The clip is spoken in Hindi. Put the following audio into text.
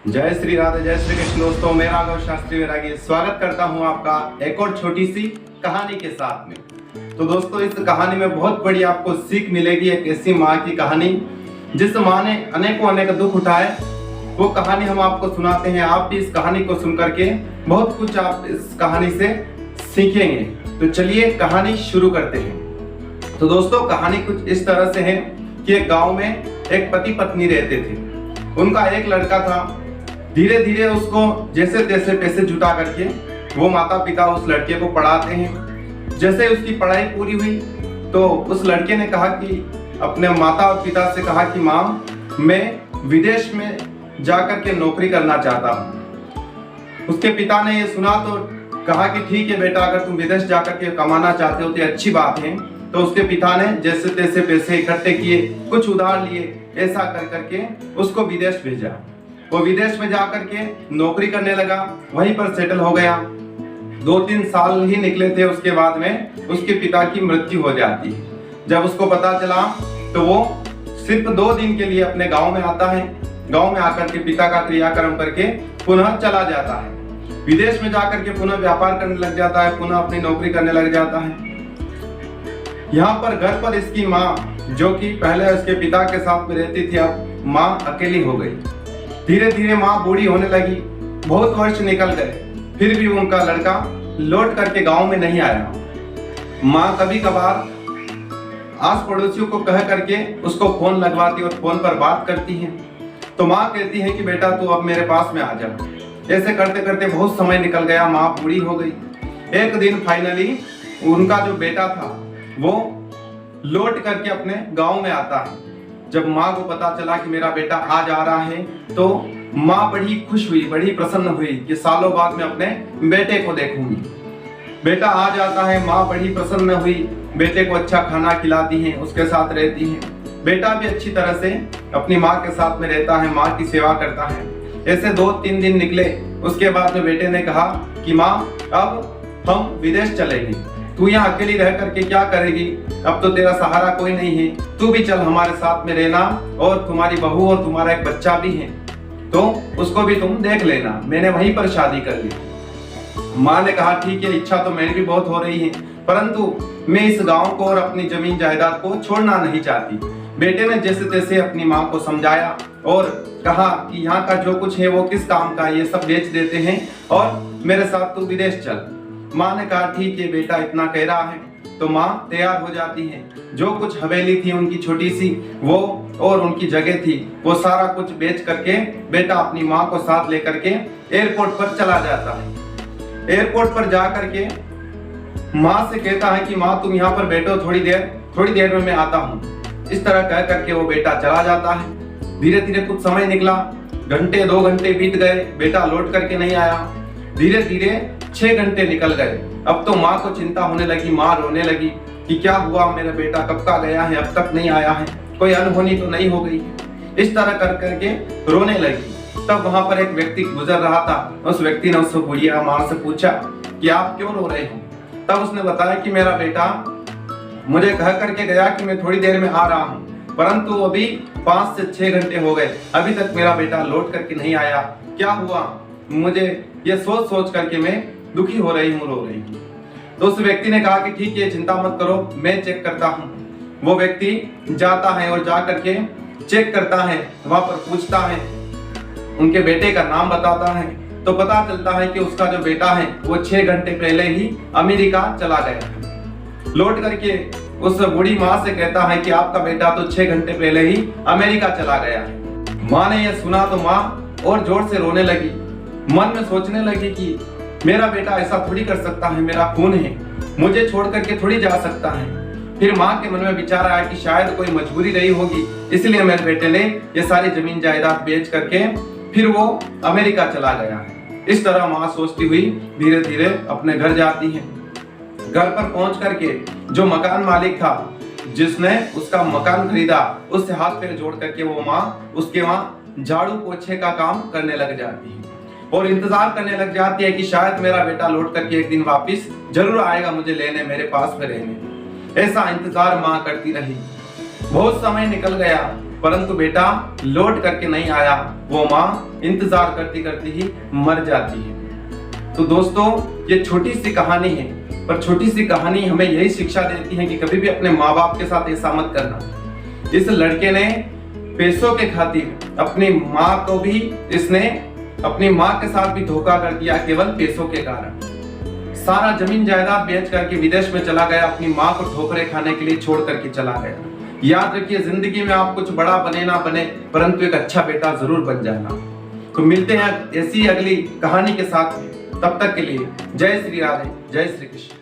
जय श्री राधे, जय श्री कृष्ण। दोस्तों, मैं राघव शास्त्री वैरागी स्वागत करता हूं आपका एक और छोटी सी कहानी के साथ में। तो दोस्तों, इस कहानी में बहुत बड़ी आपको सीख मिलेगी। एक ऐसी माँ की कहानी जिस माँ ने अनेक दुख उठाए, वो कहानी हम आपको सुनाते हैं। आप भी इस कहानी को सुन करके बहुत कुछ आप इस कहानी से सीखेंगे। तो चलिए कहानी शुरू करते हैं। तो दोस्तों, कहानी कुछ इस तरह से है कि एक गाँव में एक पति पत्नी रहते थे। उनका एक लड़का था। धीरे धीरे उसको जैसे तैसे पैसे जुटा करके वो माता पिता उस लड़के को पढ़ाते हैं। जैसे उसकी पढ़ाई पूरी हुई तो उस लड़के ने कहा कि अपने माता और पिता से कहा कि माँ, मैं विदेश में जाकर के नौकरी करना चाहता हूँ। उसके पिता ने ये सुना तो कहा कि ठीक है बेटा, अगर तुम विदेश जाकर के कमाना चाहते हो तो अच्छी बात है। तो उसके पिता ने जैसे तैसे पैसे इकट्ठे किए, कुछ उधार लिए, ऐसा कर करके उसको विदेश भेजा। वो विदेश में जाकर के नौकरी करने लगा, वहीं पर सेटल हो गया। 2-3 साल ही निकले थे, उसके बाद में उसके पिता की मृत्यु हो जाती है। जब उसको पता चला तो वो सिर्फ 2 दिन के लिए अपने गांव में आता है। गांव में आकर के पिता का क्रियाक्रम करके पुनः चला जाता है। विदेश में जाकर के पुनः व्यापार करने लग जाता है, पुनः अपनी नौकरी करने लग जाता है। यहाँ पर घर पर इसकी माँ, जो कि पहले उसके पिता के साथ में रहती थी, अब माँ अकेली हो गई। धीरे धीरे माँ बूढ़ी होने लगी। बहुत वर्ष निकल गए, फिर भी उनका लड़का लौट करके गांव में नहीं आया। माँ कभी कभार आस पड़ोसियों को कह करके उसको फोन लगवाती और फोन पर बात करती है। तो माँ कहती है कि बेटा तू अब मेरे पास में आ जा। ऐसे करते करते बहुत समय निकल गया, माँ बूढ़ी हो गई। एक दिन फाइनली उनका जो बेटा था वो लौट करके अपने गाँव में आता है। जब माँ को पता चला कि मेरा बेटा आ जा रहा है तो माँ बड़ी खुश हुई, बड़ी प्रसन्न हुई कि सालों बाद मैं अपने बेटे को देखूंगी। बेटा आ जाता है, माँ बड़ी प्रसन्न हुई, बेटे को अच्छा खाना खिलाती है, उसके साथ रहती है। बेटा भी अच्छी तरह से अपनी माँ के साथ में रहता है, माँ की सेवा करता है। ऐसे 2-3 दिन निकले। उसके बाद में बेटे ने कहा कि माँ, अब हम विदेश चलेंगे, तू यहाँ अकेली रह करके क्या करेगी? अब तो तेरा सहारा कोई नहीं है, तू भी चल हमारे साथ में रहना, और तुम्हारी बहू और तुम्हारा एक बच्चा भी है, तो उसको भी तुम देख लेना। मैंने वहीं पर शादी कर ली। माँ ने कहा ठीक है, इच्छा तो मेरी भी बहुत हो रही है, परंतु मैं इस गांव को और अपनी जमीन जायदाद को छोड़ना नहीं चाहती। बेटे ने जैसे तैसे अपनी माँ को समझाया और कहा कि यहाँ का जो कुछ है वो किस काम का, ये सब बेच देते हैं और मेरे साथ तू विदेश चल। माँ ने कहा ठीक है बेटा, इतना कह रहा है। तो माँ तैयार हो जाती है। जो कुछ हवेली थी उनकी छोटी सी, वो और उनकी जगह थी, वो सारा कुछ बेच करके बेटा अपनी माँ को साथ लेकर के एयरपोर्ट पर चला जाता है। एयरपोर्ट पर जा करके माँ से कहता है कि माँ तुम यहाँ पर बैठो, थोड़ी देर में मैं आता हूँ। इस तरह कह करके वो बेटा चला जाता है। धीरे धीरे कुछ समय निकला, घंटे 2 घंटे बीत गए, बेटा लौट करके नहीं आया। धीरे धीरे 6 घंटे निकल गए। अब तो माँ को चिंता होने लगी, माँ रोने लगी कि क्या हुआ, मेरा बेटा कब का गया है, अब तक नहीं आया है, कोई अनहोनी तो नहीं हो गई। इस तरह कर करके रोने लगी। तब वहां पर एक व्यक्ति गुजर रहा था। उस व्यक्ति ने उस बुढ़िया माँ से पूछा कि आप क्यों रो रहे हो? तब उसने बताया कि मेरा बेटा मुझे कह करके गया कि मैं थोड़ी देर में आ रहा हूँ, परंतु अभी 5 से 6 घंटे हो गए, अभी तक मेरा बेटा लौट करके नहीं आया। क्या हुआ? मुझे ये सोच सोच करके मैं दुखी हो रही हूँ, रो रही हूँ। तो उस व्यक्ति ने कहा कि ठीक है, चिंता मत करो, मैं चेक करता हूँ। वो व्यक्ति जाता है और जा करके चेक करता है। वहां पर पूछता है, उनके बेटे का नाम बताता है। तो पता चलता है कि उसका जो बेटा है वो 6 घंटे पहले ही अमेरिका चला गया है। लौट करके उस बूढ़ी माँ से कहता है कि आपका बेटा तो 6 घंटे पहले ही अमेरिका चला गया है। माँ ने यह सुना तो माँ और जोर से रोने लगी। मन में सोचने लगी कि मेरा बेटा ऐसा थोड़ी कर सकता है, मेरा खून है, मुझे छोड़ करके थोड़ी जा सकता है। फिर माँ के मन में विचार आया कि शायद कोई मजबूरी रही होगी, इसलिए मेरे बेटे ने ये सारी जमीन जायदाद बेच करके फिर वो अमेरिका चला गया है। इस तरह माँ सोचती हुई धीरे धीरे अपने घर जाती है। घर पर पहुंच करके जो मकान मालिक था, जिसने उसका मकान खरीदा, उससे हाथ पैर जोड़ करके वो माँ उसके वहां झाड़ू पोछे का काम करने लग जाती है और इंतजार करने लग जाती है कि शायद मेरा बेटा लौट करके एक दिन वापस जरूर आएगा मुझे लेने, मेरे पास में रहने। ऐसा इंतजार माँ करती रही। बहुत समय निकल गया। परंतु बेटा लौट करके नहीं आया। वो माँ इंतजार करती करती ही मर जाती है। तो दोस्तों ये छोटी सी कहानी है, पर छोटी सी कहानी हमें यही शिक्षा देती है कि कभी भी अपने माँ बाप के साथ ऐसा मत करना। इस लड़के ने पैसों के खातिर अपनी माँ को भी, इसने अपनी माँ के साथ भी धोखा कर दिया केवल पैसों के कारण। सारा जमीन जायदाद बेच करके विदेश में चला गया, अपनी माँ को ठोकरे खाने के लिए छोड़ करके चला गया। याद रखिए जिंदगी में आप कुछ बड़ा बने ना बने, परंतु एक अच्छा बेटा जरूर बन जाना। तो मिलते हैं ऐसी अगली कहानी के साथ में, तब तक के लिए जय श्री राधे, जय श्री कृष्ण।